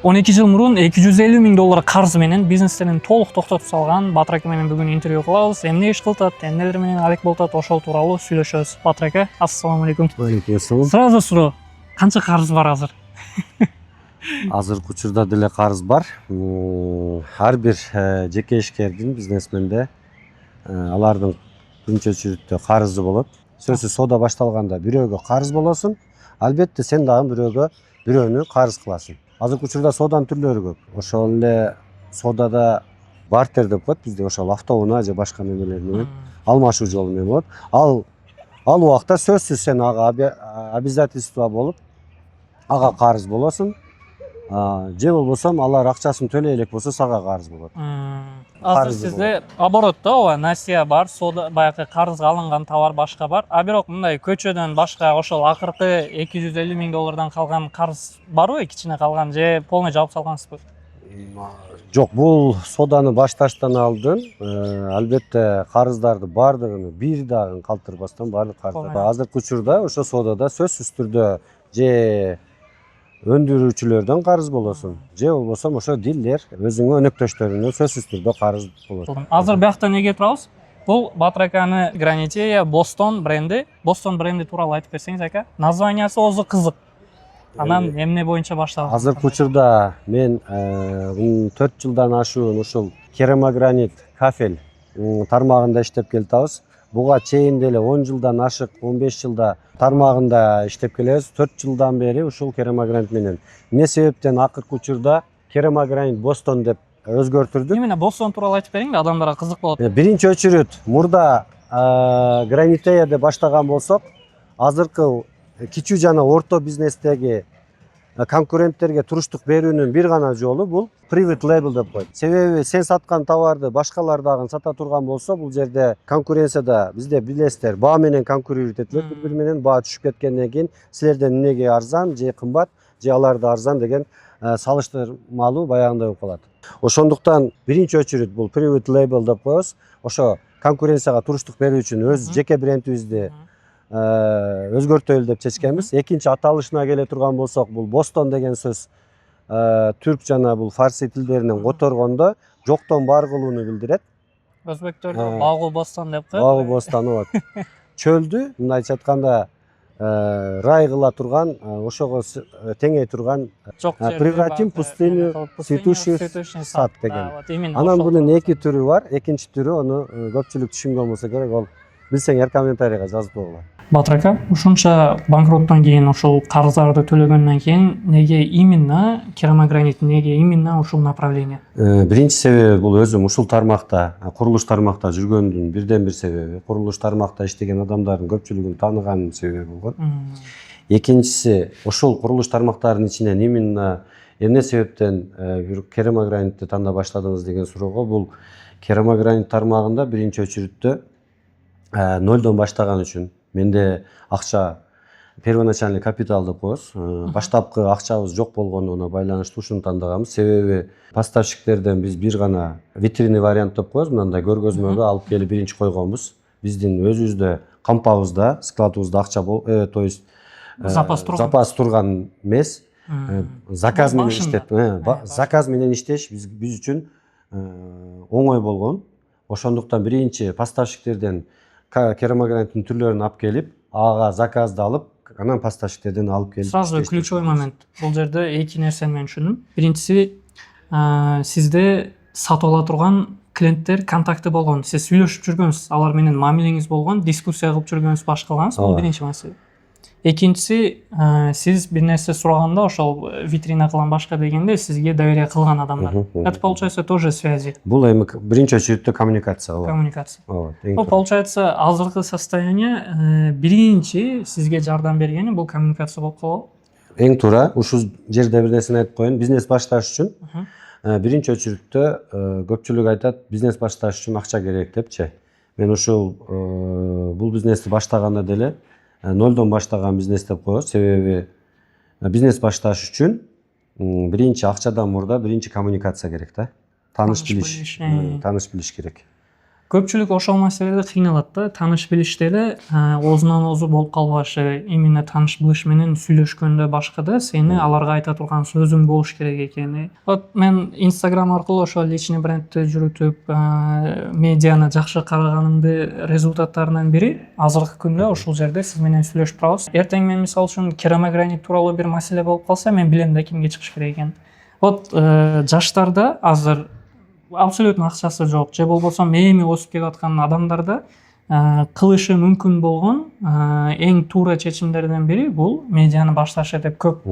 12 жыл мурун 250 миң доллар карыз менен бизнестерин толук токтотуп салган Батыр ака менен бүгүн интервью кылабыз. Эмне иш кылтат, эмнелер менен алек болуп атат, ошол тууралуу сүйлөшөбүз. Батыр ака, ассалам алейкум. Алейкум ассалам. Сразу суроо, канча карыз бар азыр? Азыркы учурда деле карыз бар. Ар бир жеке ишкердин, бизнесменде алардын күнчө чүрүттө карызы болот. Сөзсүз соода башталганда бирөөгө карыз болосуң, албетте сен дагы бирөөнү карыз кыласың. Азыркы учурда сооданын түрлөрү көп. Ошол эле соодада бартер деп коет бизде, ошол автоунаа же башка немелер менен алмашуу жолу менен болот. Ал убакта сөзсүз сен ага обязательство болуп, ага карыз болосуң. Же болбосо алар акчасын төлөй элек болсо сага карыз болот. Азыр сизде оборотто ооба насия бар, соода баягы карызга алынган товар башка бар. А бирок мындай көчөдөн башка ошол акыркы 250 миң доллардан калган карыз барбы, кичине калган же полный жаап салгансызбы? Жок, бул сооданы башташтан алдын албетте карыздарды баардыгын бир дагы калтырбастан баардык карыздар. Азыркы учурда ошо соодада сөзсүз түрдө же өндүрүүчүлөрдөн карыз болосуң, же болбосо ошо дилер өзүңө өнөктөштөрүнөн сөзсүз түрдө карыз болот. Азыр биякта эмнеге турабыз? Бул Батыр аканы Гранитея Бостон бренди. Бостон бренди тууралуу айтып берсеңиз ака. Названиясы өзү кызык. Анан эмне боюнча башталган? Азыркы учурда мен 4 жылдан ашуун ушул керамогранит кафель тармагында иштеп келатабыз. Буга чейин деле 10 жылдан ашык, 15 жылда тармагында иштеп келебиз. 4 жылдан бери ушул керамогранит менен. Эмне себептен акыркы учурда керамогранит Бостон деп өзгөртүрдүк? Эмне Бостон тууралуу айтып бериңби, адамдарга кызык болот. Биринчи очередь мурда Гранитея деп баштаган болсок, азыркы кичүү жана орто бизнестеги конкуренттерге туруштук берүүнүн бир гана жолу бул private label деп коет. Себеби сен саткан товарды башкалар дагы сата турган болсо, бул жерде конкуренцияда бизде билесиздер, баа менен конкурировать этилет бири менен. Баа түшүп кеткенден кийин силерден эмнеге арзан же кымбат же аларда арзан деген салыштырмалуу баягындай болуп калат. Ошондуктан биринчи очередь бул private label деп коебуз. Ошо конкуренцияга туруштук берүү үчүн өз жеке брендибизди өзгөртөлү деп чечкенбиз. Экинчи аталышына келе турган болсок, бул Бостон деген сөз түрк жана бул фарси тилдеринен которгондо жоктон бар кылууну билдирет. Өзбектөрдө багуу Бостон деп коет. Багуу Бостон болот. Чөлдү мындайча айтканда рай кыла турган, ошого теңей турган превратим пустыню цветущий сад деген. Анан бунун эки түрү бар. Экинчи түрү аны көпчүлүк түшүнгөн болсо керек, ол билсеңер комментарийга жазып койгула. Батыр ака, ушунча банкроттон кийин ошол карыздарды төлөгөндөн кийин неге именно керамогранит, неге именно ушул направление? Биринчи себеби бул өзүм ушул тармакта, курулуш тармакта жүргөндүн бирден бир себеби. Курулуш тармакта иштеген адамдардын көпчүлүгүн тааныганын себеби болгон. Экинчиси, ошол курулуш тармактарынын ичинен именно эмне себептен керамогранитти тандап баштадыңыз деген суроого, бул керамогранит тармагында биринчи очередте нолдон баштаган үчүн менде акча первоначальный капитал деп коебуз. Баштапкы акчабыз жок болгонуна байланыштуу ушуну тандаганбыз. Себеби поставщиктерден биз бир гана витринный вариант деп коебуз, мындай көргөзмөгө алып келип биринчи койгонбуз. Биздин өзүбүздө кампабызда, складыбызда акча то есть запас турган эмес. Заказ менен иштеп, заказ менен иштеш биз үчүн оңой болгон. Ошондуктан биринчи поставщиктерден керамограниттин түрлөрүн алып келип, ага заказды алып, анан поставщиктерден алып келип. Сразу ключевой момент. Бул жерде эки нерсени мен түшүндүм. Биринчиси, сизде сатып ала турган клиенттер контакты болгон. Сиз сүйлөшүп жүргөнсүз, алар менен мамилеңиз болгон, дискуссия кылып жүргөнсүз, башкалаңыз. Бул биринчи маселе. Экинчиси, сиз бир нерсе сураганда, ошол витрина кылам башка дегенде сизге доверие кылган адамдар. Это получается тоже связи. Бул эми биринчи очередте коммуникация. Коммуникация. Ну, получается, азыркы состояние биринчи сизге жардам бергени бул коммуникация болуп калабы? Эң туура, ушул жерде бир нерсени айтып коеюн. Бизнес башташ үчүн биринчи очередте көпчүлүк айтат, бизнес башташ үчүн акча керек депчи. Мен ушул бул бизнести баштаганда деле нолдон баштаган бизнес деп коебуз. Себеби бизнес башташ үчүн биринчи акчадан мурда биринчи коммуникация керек да. Таныш билиш керек. көпчүлүк ошол маселеде кыйналат да, тааныш билиште эле оозунан оозу болуп калбашы, именно тааныш билиш менен сүйлөшкөндө башка да сени аларга айта турган сөзүң болуш керек экени. Вот мен Instagram аркылуу ошол личный брендти жүрүтүп, медианы жакшы караганымды результаттарынын бири азыркы күндө ушул жерде сиз менен сүйлөшүп турабыз. Эртең мен мисалы үчүн керамогранит тууралуу бир маселе болуп калса, мен билем да кимге чыгыш керек экенин. Вот жаштарда азыр абсолютно акчасы жок же болбосо эми өсүп келе аткан адамдарда кылышы мүмкүн болгон эң туура чечимдерден бири бул медианы башташы деп көп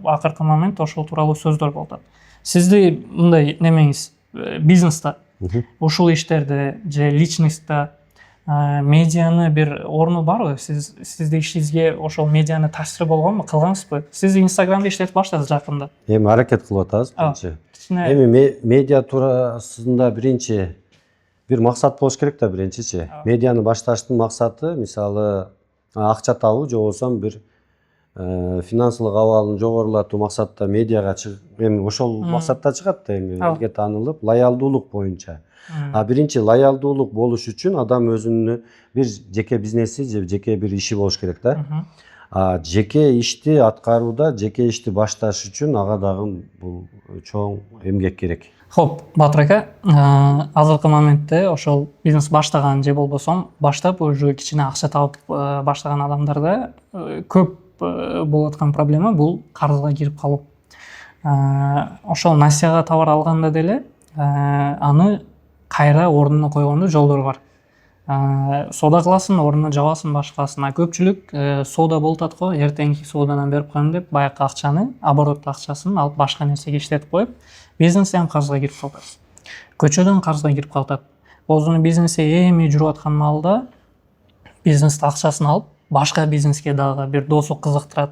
акыркы момент ошол тууралуу сөздөр болуп атат. Сизди мындай немеңиз бизнеста ушул иштерде же личностьта медианы бир орну барбы? Сизди ишиңизге ошол медианы таасири болгонбу, кылгансызбы? Сиз Инстаграмды иштетип баштадыңыз жакында. Эми аракет кылып атабыз биринчи. Эми медиа туурасында биринчи бир максат болуш керек да, биринчичи. Медианы башташтын максаты мисалы акча табуу же болбосо бир финансылык абалын жогорулатуу максатта медиага чыгып, эми ошол максатта чыгат да, эми элге таанылып, лоялдуулук боюнча. Биринчи лоялдуулук болуш үчүн адам өзүнүн бир жеке бизнеси же жеке бир иши болуш керек да. Жеке ишти аткарууда, жеке ишти башташ үчүн ага дагы бул чоң эмгек керек. Хоп, Батыр ака, азыркы моментте ошол бизнес баштаган же болбосо баштап уже кичине акча табып баштаган адамдарда көп болуп аткан проблема бул карызга кирип калуу. Ошол насияга товар алганда деле аны кайра ордуна койгондо жолдору бар. Соода кыласың, ордуна жабасың, башкасын. Көпчүлүк соода болуп атат го, эртеңки соодадан берип коем деп баякы акчаны, оборот акчасын алып башка нерсеге иштетип коюп, бизнестен карызга кирип калат. Көчөдөн карызга кирип калат. Өзүнүн бизнеси эми жүрүп аткан маалда бизнестин акчасын алып, башка бизнеске дагы бир досу кызыктырат,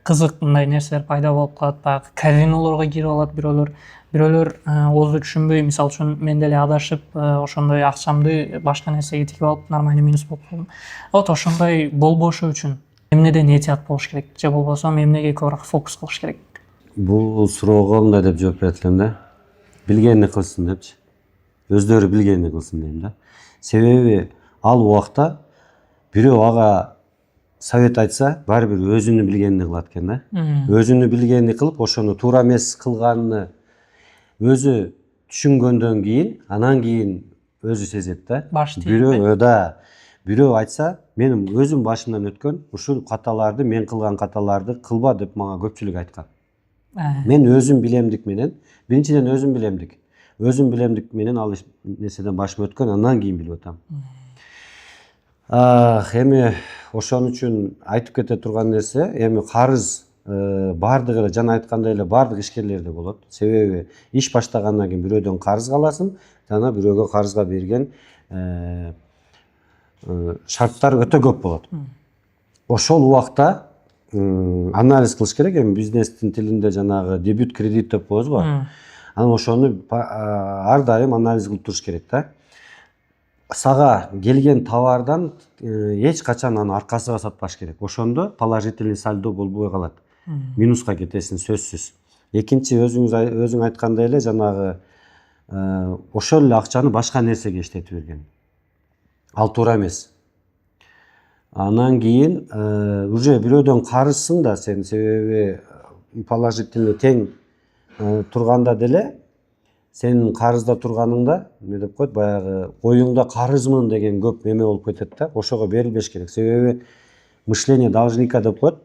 кызык мындай нерселер пайда болуп калат. Баягы казинолорго кирип алат бирөөлөр өзү түшүнбөй, мисалы үчүн мен деле адашып, ошондой акчамды башка нерсеге тигип алып, нормальный минус болуп калдым. Вот ошондой болбошу үчүн эмнеден этият болуш керек же болбосо эмнеге көбүрөөк фокус кылыш керек? Бул суроого мындай деп жооп берет элем да. Билгени кылсын депчи. Өздөрү билгени кылсын дейм да. Себеби ал убакта бирөө ага совет айтса, баары бир өзүнүн билгенин кылат экен да. Өзүнүн билгенин кылып, ошону туура эмес кылганын өзү түшүнгөндөн кийин, анан кийин өзү сезет да. Бирөө айтса, менин өзүм башымдан өткөн ушул каталарды, мен кылган каталарды кылба деп мага көпчүлүк айткан. Мен өзүм билемдик менен, биринчиден өзүм билемдик менен ал нерседен башым өткөн, андан кийин билип атам. Эми ошон үчүн айтып кете турган нерсе, эми карыз баардыгы эле жана айткандай эле баардык ишкерлерде болот. Себеби иш баштагандан кийин бирөөдөн карыз аласың, жана бирөөгө карызга берген шарттар өтө көп болот. Ошол убакта анализ кылыш керек. Эми бизнестин тилинде жанагы дебют кредит деп коебуз го. Анан ошону ар дайым анализ кылып туруш керек да. Сага келген товардан эч качан аны аркасыга сатпаш керек. Ошондо положительный сальдо болбой калат. Минуска кетесиң сөзсүз. Экинчи, өзүң айткандай эле жанагы ошол эле акчаны башка нерсеге иштетип берген. Ал туура эмес. Анан кийин уже бирөөдөн карызсың да сен, себеби положительный тең турганда деле сенин карызда турганыңда, эмне деп коет, баягы оюңда карызмын деген көп эме болуп кетет да. Ошого берилбеш керек. Себеби мышление должника деп коет.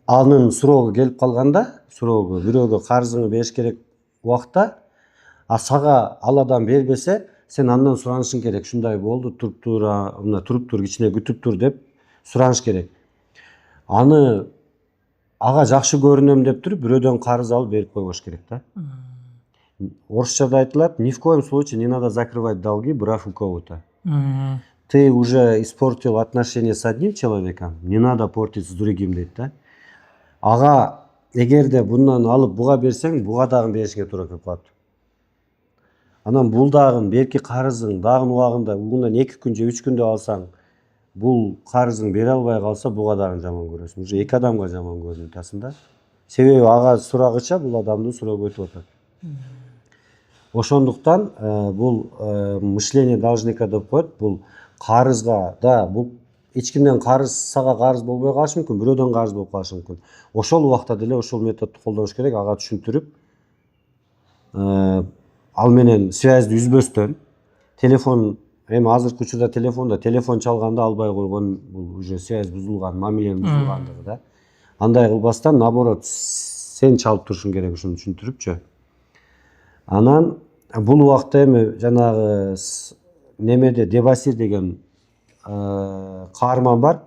Анын суроогу келип калганда, бирөөгө карызыңы бериш керек убакта, сага ал адам бербесе, сен андан суранышың керек. Шундай болду, туруп тур, кичине күтүп тур деп сураныш керек. Аны ага жакшы көрүнөм деп туруп бирөөдөн карыз алып берип койбош керек да. Орусчада айтылат: ни в коем случае не надо закрывать долги, брав у кого-то. Ты уже испортил отношения с одним человеком, не надо портить с другим дейт да. Ага эгерде bundan алып буга берсең, буга дагы беришиңе туура келип калат. Анан бул дагы берки карызың дагы убагында, ундан 2 күн же 3 күндө алсаң, бул карызың бере албай калса, буга дагы жаман көрөсүң. Уже эки адамга жаман көрүнүп атасың да. Себеби ага сурагыча бул адамдын суроогу өтүп атат. Ошондуктан бул мышление должника деп коет. Бул карызга да бул эч кимден сага карыз болбой калышы мүмкүн, бирөөдөн карыз болуп калышы мүмкүн. Ошол убакта деле ошол методду колдош керек, ага түшүндүрүп, ал менен связьды үзбөстөн, телефон эми азыркы учурда телефон чалганда албай койгон, бул уже связь бузулган, мамиленин бузулгандыгы да. Андай кылбастан, наоборот, сен чалып турушуң керек, ушуну түшүндүрүпчү. Анан бул убакта эми жанагы немеде Дебасир деген каарман бар.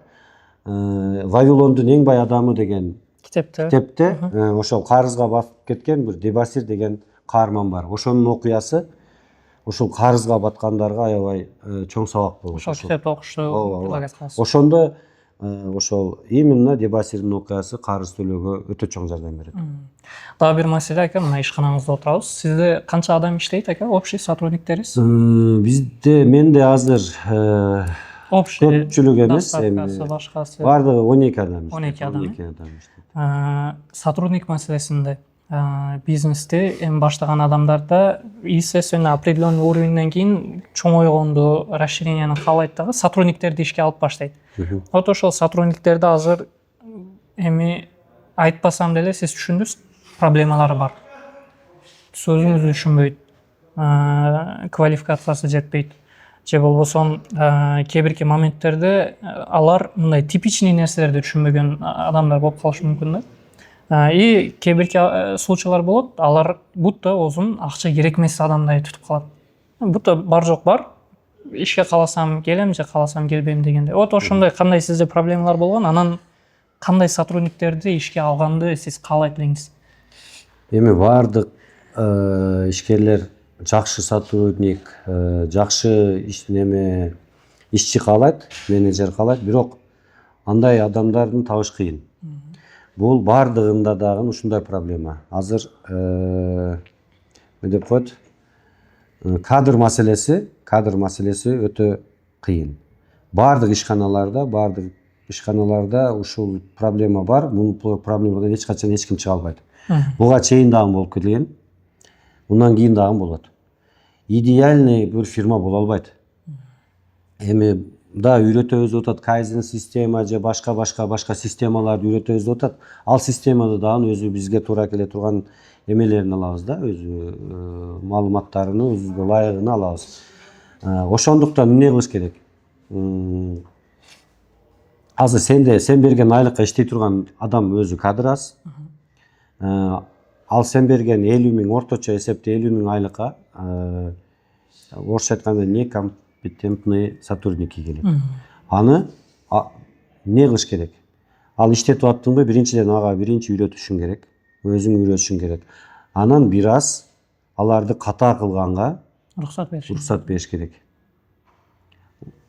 Вавилондун эң бай адамы деген китепте ошол карызга батып кеткен бир Дебасир деген каарман бар. Ошонун окуясы ошол карызга баткандарга аябай чоң сабак болот. Ошол китепти окушту. Ошондо ошол именно Дебасирдин окуясы карыз төлөөгө өтө чоң жардам берет. Дагы бир маселе ака, мына ишканаңызда отурабыз. Сизде канча адам иштейт ака, общий сотрудниктериз? Менде азыр общий көпчүлүк эмес, башкасы бардыгы 12 адам. 12 адам. 12 адам иштейт. Сотрудник маселесинде бизнесте эми баштаган адамдарда, естественно, определенный уровеньден кийин чоңойгонду, расширенияны каалайт дагы, сотрудниктерди ишке алып баштайт. Вот ошол сотрудниктерди азыр эми айтпасам деле сиз түшүндүңүз, проблемалары бар. Сөзүңүздү түшүнбөйт, квалификациясы жетпейт. Же болбосо кээ бирки моменттерде алар мындай типичный нерселерди түшүнбөгөн адамдар болуп калышы мүмкүн да. И кээ бирки случайлар болот, алар будто өзүн акча керекмес адамдай тутуп калат. Будто бар жок бар, ишке кааласам келем же кааласам келбейм дегенде. Вот ошондой кандай сизде проблемалар болгон, анан кандай сотрудниктерди ишке алганды сиз каалайт элеңиз? Эми бардык ишкерлер жакшы сотрудник, жакшы ишчи каалайт, менеджер каалайт, бирок андай адамдарды табыш кыйын. Бул бардыгында дагы ушундай проблема. Азыр деп коет, кадр маселеси өтө кыйын. Бардык ишканаларда ушул проблема бар. Бул проблемадан эч качан эч ким чыга албайт. Буга чейин дагы болуп келген. Ундан кийин дагы болот. Идеальный бир фирма боло албайт. Эми да үйрөтөбүз деп атат, кайзен система же башка системаларды үйрөтөбүз деп атат. Ал системаны дагы өзү бизге туура келе турган эмелерин алабыз да, өзү маалыматтарыны өзүбүзгө ылайыгын алабыз. Ошондуктан эмне кылыш керек? Азыр сен берген айлыкка иштей турган адам өзү кадр аз. Ал сен берген 50 000, орточо эсепте 50 000 айлыкка орусча айтканда некомпетентный сотрудники келет. Аны эмне кылыш керек? Ал иштетип аттыңбы, биринчиден ага үйрөтүшүң керек, өзүң үйрөтүшүң керек. Анан бир аз аларды ката кылганга уруксат бериш керек.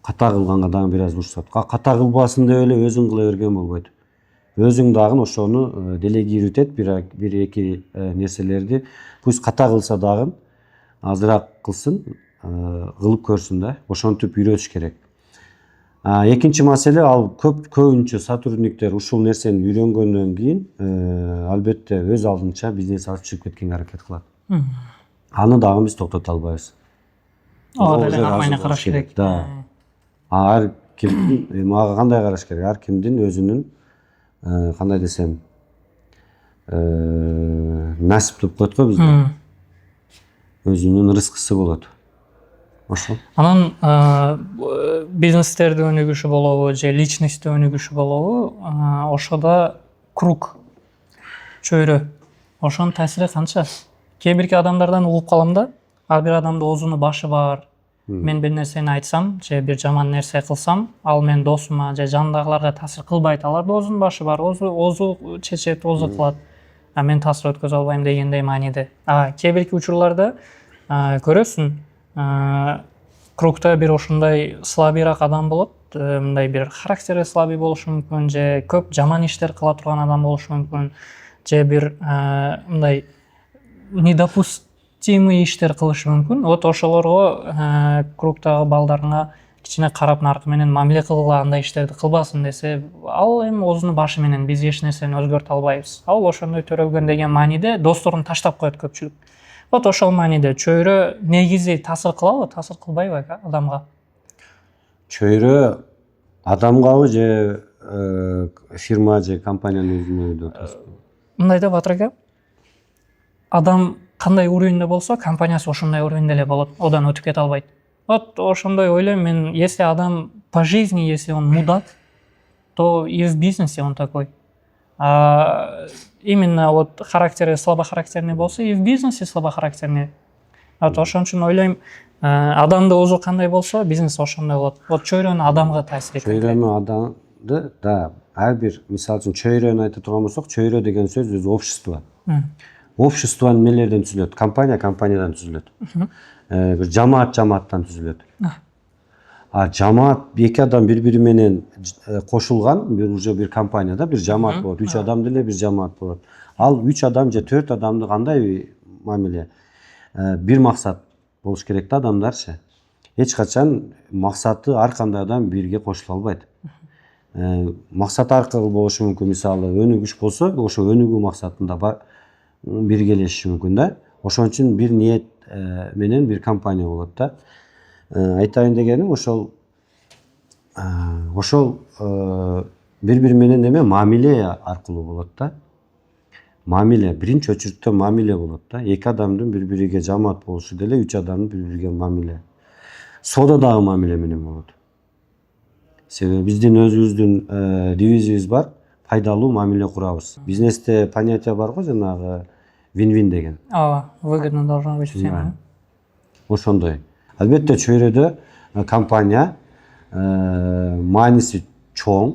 Ката кылганга дагы бир аз уруксат. Ката кылбасын деп эле өзүң кыла берген болбойт. Өзүң дагы ошону делегировать эт, бир эки нерселерди. Пусть ката кылса дагы азыраак кылсын, кылып көрсүн да. Ошентип үйрөтүш керек. Экинчи маселе, ал көбүнчө сотрудниктер ушул нерсени үйрөнгөндөн кийин албетте өз алдынча бизнес ачып чыгып кеткенге аракет кылат. Аны дагы биз токтото албайбыз. Нормально караш керек. Да. Ар кимдин мага кандай караш керек? Ар кимдин өзүнүн кандай десем, насип деп коет го бизде. Өзүнүн рызкысы болот. Ошо. Анан бизнестерди өнүгүшү болобу же личностти өнүгүшү болобу, ошодо круг, чөйрө, ошонун таасири канча? Кээ бирки адамдардан угуп калам да, ар бир адамда өзүнүн башы бар. Мен бир нерсени айтсам же бир жаман нерсе кылсам, ал мен досума же жанындагыларга таасир кылбайт. Аларда өзүнүн башы бар, өзү чечет, өзү кылат. Мен таасир өткөзө албайм дегендей мааниде. Кээ бирки учурларда көрөсүң, кругта бир ошондой слабыйраак адам болот, мындай бир характери слабый болушу мүмкүн, же көп жаман иштер кыла турган адам болушу мүмкүн, же бир мындай недопустимый иштер кылышы мүмкүн. Вот ошолорго кругтагы балдарыңа кичине карап наркы менен мамиле кылгыла, андай иштерди кылбасын десе, ал эми өзүнүн башы менен биз эч нерсени өзгөртө албайбыз. Ал ошондой төрөлгөн деген мааниде досторун таштап коет көпчүлүк. Вот ошол мааниде чөйрө негизи таасир кылабы, таасир кылбайбы адамга? Чөйрө адамгабы же фирма же компаниянын өзүнө деп атасызбы? Мындай да Батыр ака, адам кандай уровеньде болсо, компаниясы ошондой уровеньде эле болот, одан өтүп кете албайт. Вот ошондой ойлойм мен, если адам по жизни, если он мудак, то и в бизнесе он такой. Именно вот характери слабохарактерный болсо, и в бизнесе слабохарактерный. Вот ошон үчүн ойлойм, адамдын өзү кандай болсо, бизнес ошондой болот. Вот чөйрөнү адамга таасир этет. Чөйрөнү адамды да ар бир, мисалы үчүн чөйрөнү айта турган болсок, чөйрө деген сөз өзү общество. Обществону эмнелерден түзүлөт? Компаниядан түзүлөт. Бир жамааттан түзүлөт. Жамаат эки адам бири-бири менен кошулган, уже бир компанияда бир жамаат болот. 3 адам деле бир жамаат болот. Ал 3 адам же 4 адамды кандай мамиле? Бир максат болуш керек да адамдарчы. Эч качан максаты ар кандай адам бирге кошула албайт. Максат аркылуу болушу мүмкүн, мисалы өнүгүш болсо, ошо өнүгүү максатында биргелешиши мүмкүн да. Ошон үчүн бир ниет менен бир компания болот да. Айтайын дегеним ошол бири-бири менен эме мамиле аркылуу болот да. Мамиле, биринчи очередте мамиле болот да. Эки адамдын бири-бириге жамаат болушу деле 3 адамдын бири-бириге мамиле. Соода дагы мамиле менен болот. Себеби биздин өзүбүздүн девизибиз бар, пайдалуу мамиле курабыз. Бизнесте понятие бар го, жанагы вин-вин деген. Выгодно должно быть всем. Ошондой. Албетте чөйрөдө компания мааниси чоң.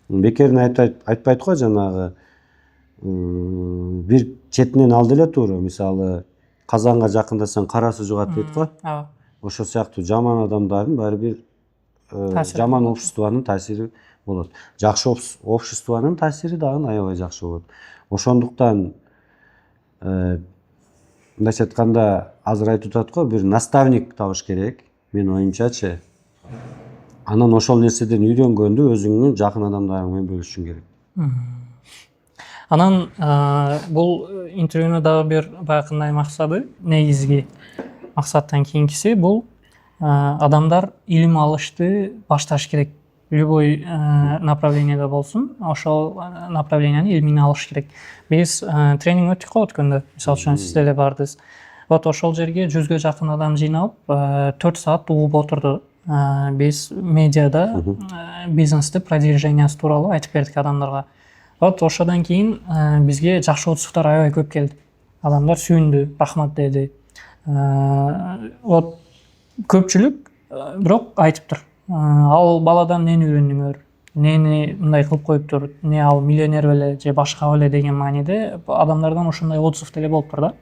Бекерин айтпайт го, жанагы бир четинен ал деле туура. Мисалы казанга жакындасаң карасы жугат дейт го. Ошо сыяктуу жаман адамдардын баары бир жаман обществонун таасири болот. Жакшы обществонун таасири дагы аябай жакшы болот. Ошондуктан мындайча айтканда азыр айтып атат го, бир наставник табыш керек, менин оюмчачы. Анан ошол нерседен үйрөнгөндү өзүңдүн жакын адамдарың менен бөлүшүң керек. Анан бул интервьюнун дагы бир баягындай максаты, негизги максаттан кийинкиси бул адамдар илим алышты башташ керек. Любой направлениеде болсун, ошол направлениянын илмин алыш керек. Биз тренинг өттүк го өткөндө, мисалы үчүн сиз деле бардыңыз. Вот ошол жерге 100га жакын адам жыйналып, 4 саат угуп отурду. Биз медиада бизнесте продвижениясы тууралуу айтып бердик адамдарга. Вот ошодон кийин бизге жакшы отзывдар аябай көп келди. Адамдар сүйүндү, рахмат деди. Вот көпчүлүк бирок айтыптыр. Ал баладан нени үйрөндүңөр, нени мындай кылып коюптур, не ал миллионер беле же башка беле деген мааниде адамдардан ошондой отзыв деле болуптур да.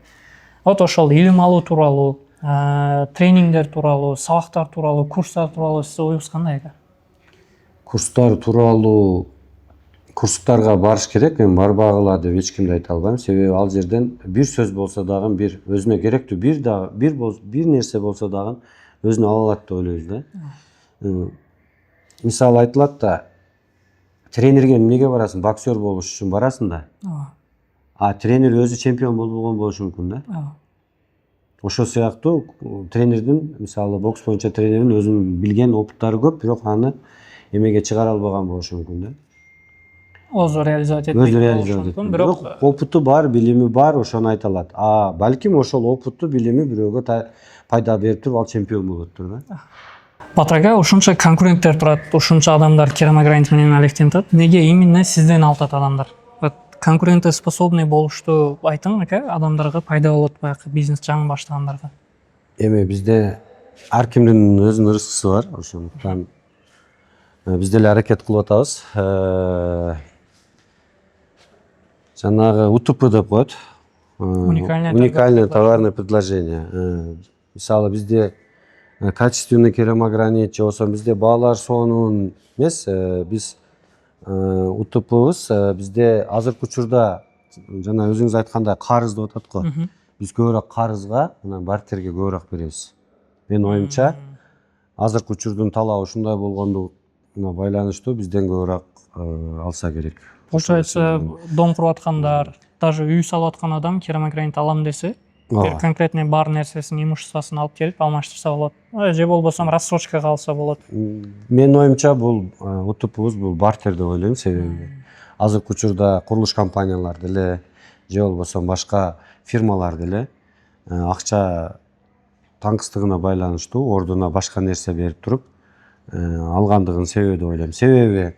Вот ошол илим алуу тууралуу, тренингдер тууралуу, сабактар тууралуу, курстар тууралуу сиз оюңуз кандай экен? Курстар тууралуу курстарга барыш керек, мен барбагыла деп эч кимди айта албайм. Себеби ал жерден бир сөз болсо дагы, бир өзүнө керектүү бир нерсе болсо дагы өзүнө ала алат деп ойлойбуз да. Мисалы айтылат да, тренерге эмнеге барасың? Боксер болуш үчүн барасың да. Тренер өзү чемпион болгон болушу мүмкүн да. Ошол сыяктуу тренердин, мисалы бокс боюнча тренердин өзүнүн билген опыттары көп, бирок аны эмеге чыгара албаган болушу мүмкүн да. Өзү реализовать этпек. Бирок опыту бар, билими бар, ошону айта алат. Балким ошол опыту, билими бирөөгө пайда берип туруп ал чемпион болуптур да. Батыр ака, ушунча конкуренттер турат, ушунча адамдар Керамогранит менен алектенет. Неге именно сизден алтат адамдар? Конкурентоспособный болушту айтың ака, адамдарга пайда болот баягы бизнес жаңы баштагандарга. Эми бизде ар кимдин өзүнүн ырыскысы бар, ошондуктан биз деле аракет кылып атабыз. Жанагы УТП деп коет. Уникальное товарное предложение. Мисалы бизде качественный керамогранит же болсо бизде баалар сонун эмес, биз УТПбыз бизде азыркы учурда жана өзүңүз айткандай карыз деп атат го. Биз көбүрөөк карызга, анан бартерге көбүрөөк беребиз. Менин оюмча, азыркы учурдун талабы ушундай болгондугуна байланыштуу бизден көбүрөөк алса керек. Получается, дом куруп аткандар, даже үй салып аткан адам керамогранит алам десе, бир конкретный бар нерсесин, имуществосын алып келип алмаштырса болот. Же болбосо рассрочкага алса болот. Менин оюмча бул утпубуз бул бартер деп ойлойм. Себеби азыркы учурда курулуш компаниялар деле же болбосо башка фирмалар деле акча таңкыстыгына байланыштуу ордуна башка нерсе берип туруп алгандыгын себеби деп ойлойм. Себеби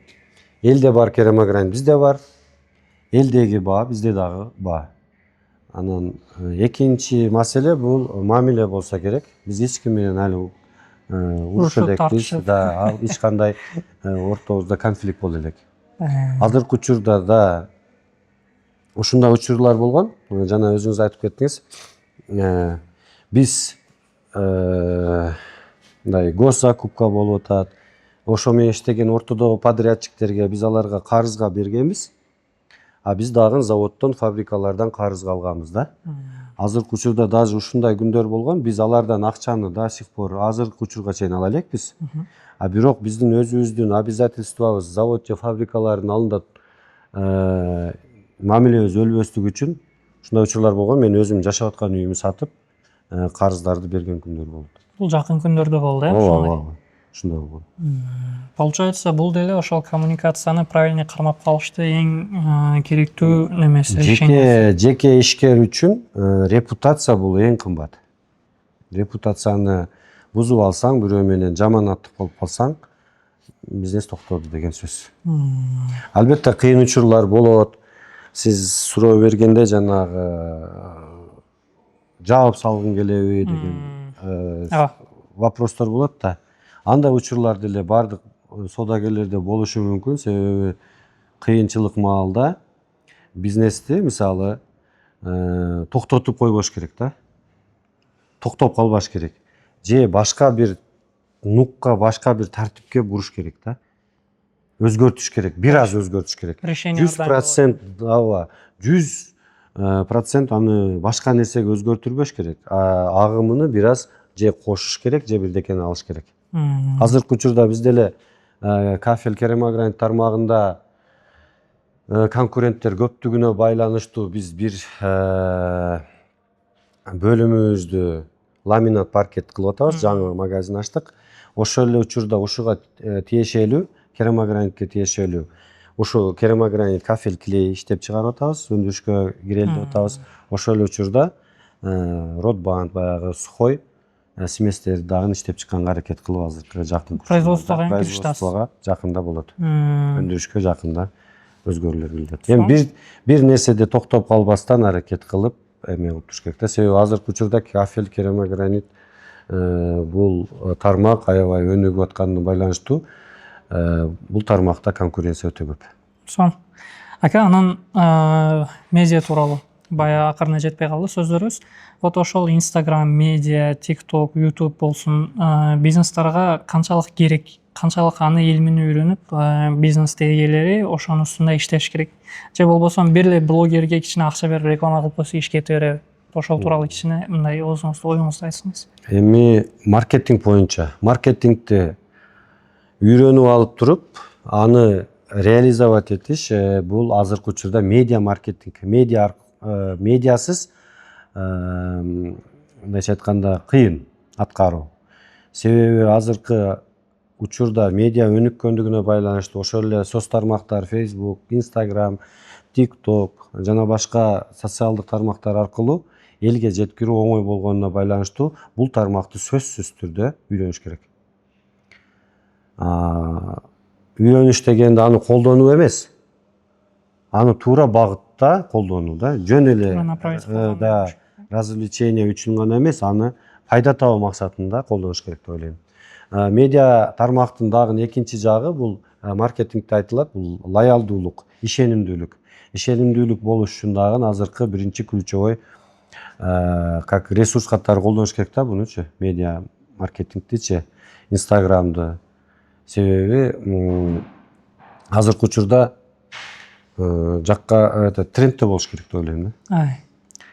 элде бар керамогранит бизде бар, элдеги баа бизде дагы баа. Анан экинчи маселе бул мамиле болсо керек. Биз эч ким менен али урушуп элекпиз, да, эч кандай ортобузда конфликт боло элек. Азыркы учурда да ушундай учурлар болгон. Жана өзүңүз айтып кеттиңиз. Биз мындай госзакупка болуп атат. Ошо менен иштеген ортодогу подрядчиктерге биз аларга карызга бергенбиз. А биз дагы заводдон, фабрикалардан карызга алганбыз да. Азыркы учурда даже ушундай күндөр болгон. Биз алардан акчаны до сих пор азыркы учурга чейин ала элекпиз. А бирок биздин өзүбүздүн обязательствобуз завод же фабрикалардын алдында мамилебиз өлбөстүгү үчүн ушундай учурлар болгон. Мен өзүм жашап аткан үйүмдү сатып карыздарды берген күндөр болду. Бул жакын күндөрдө болду, ооба. Ушундай болгон. Получается, бул деле ошол коммуникацияны правильный кармап калышты эң керектүү немеси, решение. Жеке ишкер үчүн репутация бул эң кымбат. Репутацияны бузуп алсаң, бирөө менен жаман аттык болуп калсаң, бизнес токтоду деген сөз. Албетте кыйын учурлар болот. Сиз суроо бергенде жанагы жаап салгың келеби деген вопростор болот да. Андай учурлар деле бардык соодагерлерде болушу мүмкүн. Себеби кыйынчылык маалда бизнести мисалы токтотуп койбош керек да. Токтоп калбаш керек. Же башка бир нукка, башка бир тартипке буруш керек да. Өзгөртүш керек, бир аз өзгөртүш керек. 100% ооба, 100% аны башка нерсеге өзгөртүрбөш керек. Агымыны бир аз же кошуш керек, же бирдекени алыш керек. Азыркы учурда биз деле кафель керамогранит тармагында конкуренттер көптүгүнө байланыштуу биз бир бөлүмүбүздү ламинат паркет кылып атабыз, жаңы магазин ачтык. Ошол эле учурда ушуга тиешелүү, керамогранитке тиешелүү ушу керамогранит кафель клей иштеп чыгарып атабыз, өндүрүшкө кирели деп атабыз. Ошол эле учурда Ротбанд баягы сухой сместерди дагы иштеп чыкканга аракет кылып азыркы жакын производствого жакында болот. Өндүрүшкө жакында өзгөрүүлөр билдирет. Эми бир нерседе токтоп калбастан аракет кылып эме кылып туруш керек да. Себеби азыркы учурда кафель керамогранит бул тармак аябай өнүгүп атканына байланыштуу бул тармакта конкуренция өтө көп. Сон. Ака, анан медиа тууралуу бая акырына жетпей калды сөздөрүбүз. Вот ошол Instagram, медиа, TikTok, YouTube болсун, бизнестерге канчалык керек, канчалык аны илмин үйрөнүп, бизнес ээлери ошонун үстүндө иштеш керек. Же болбосо бир эле блогерге кичине акча берип реклама кылып койсо иш кете береби? Ошол тууралуу кичине мындай оюңузду айтсаңыз. Эми маркетинг боюнча, маркетингди үйрөнүп алып туруп, аны реализовать этиш бул азыркы учурда медиа маркетинг, медиасыз мындайча айтканда кыйын аткаруу. Себеби азыркы учурда медиа өнүккөндүгүнө байланыштуу ошол эле соц тармактар, Facebook, Instagram, TikTok жана башка социалдык тармактар аркылуу элге жеткирүү оңой болгонуна байланыштуу бул тармакты сөзсүз түрдө үйрөнүш керек. Үйрөнүш дегенде аны колдонуу эмес. Аны туура багытта колдонуу да. Жөн эле да развлечение үчүн гана эмес, аны пайда табуу максатында колдонуш керек деп ойлойм. Медиа тармактын дагы экинчи жагы бул маркетингде айтылат, бул лоялдуулук, ишенимдүүлүк. Ишенимдүүлүк болуш үчүн дагы азыркы биринчи ключевой как ресурс катары колдонуш керек да бунучу, медиа маркетингдичи, Инстаграмды. Себеби азыркы учурда жакка трендте болуш керек деп ойлойм да.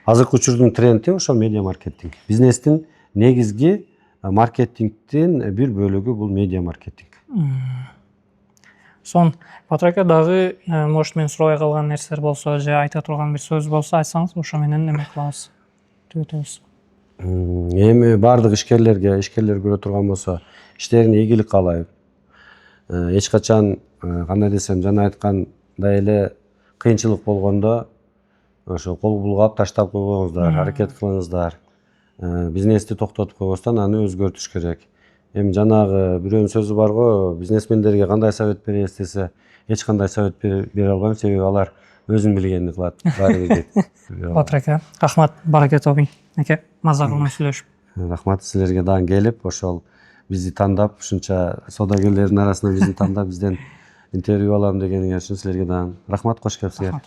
Азыркы учурдун тренди ошол медиа маркетинг. Бизнестин негизги маркетингдин бир бөлүгү бул медиа маркетинг. Сон, Батырака дагы, может мен сурабай калган нерселер болсо же айта турган бир сөз болсо айтсаңыз, ошо менен эме кылабыз. деп өтөбүз. Эми баардык ишкерлер көрө турган болсо иштерине ийгилик каалайм. Эч качан кандай десем, жана айткандай эле кыйынчылык болгондо ошо кол булгап таштап койбоңуздар, аракет кылыңыздар. Бизнести токтотуп койбостон аны өзгөртүш керек. Эми жанагы бирөөнүн сөзү бар го, бизнесмендерге кандай совет беребиз десе, эч кандай совет бере албайм, себеби алар өзүн билгенди кылат. Батыр ака, рахмат, барака тобуң. Ака, маза кылмай сүйлөшүп. Рахмат силерге дагы келип, ошол бизди тандап, ушунча содагерлердин арасынан бизди тандап, бизден интервью алам дегениңер үчүн силерге дагы рахмат, кош келипсиңер.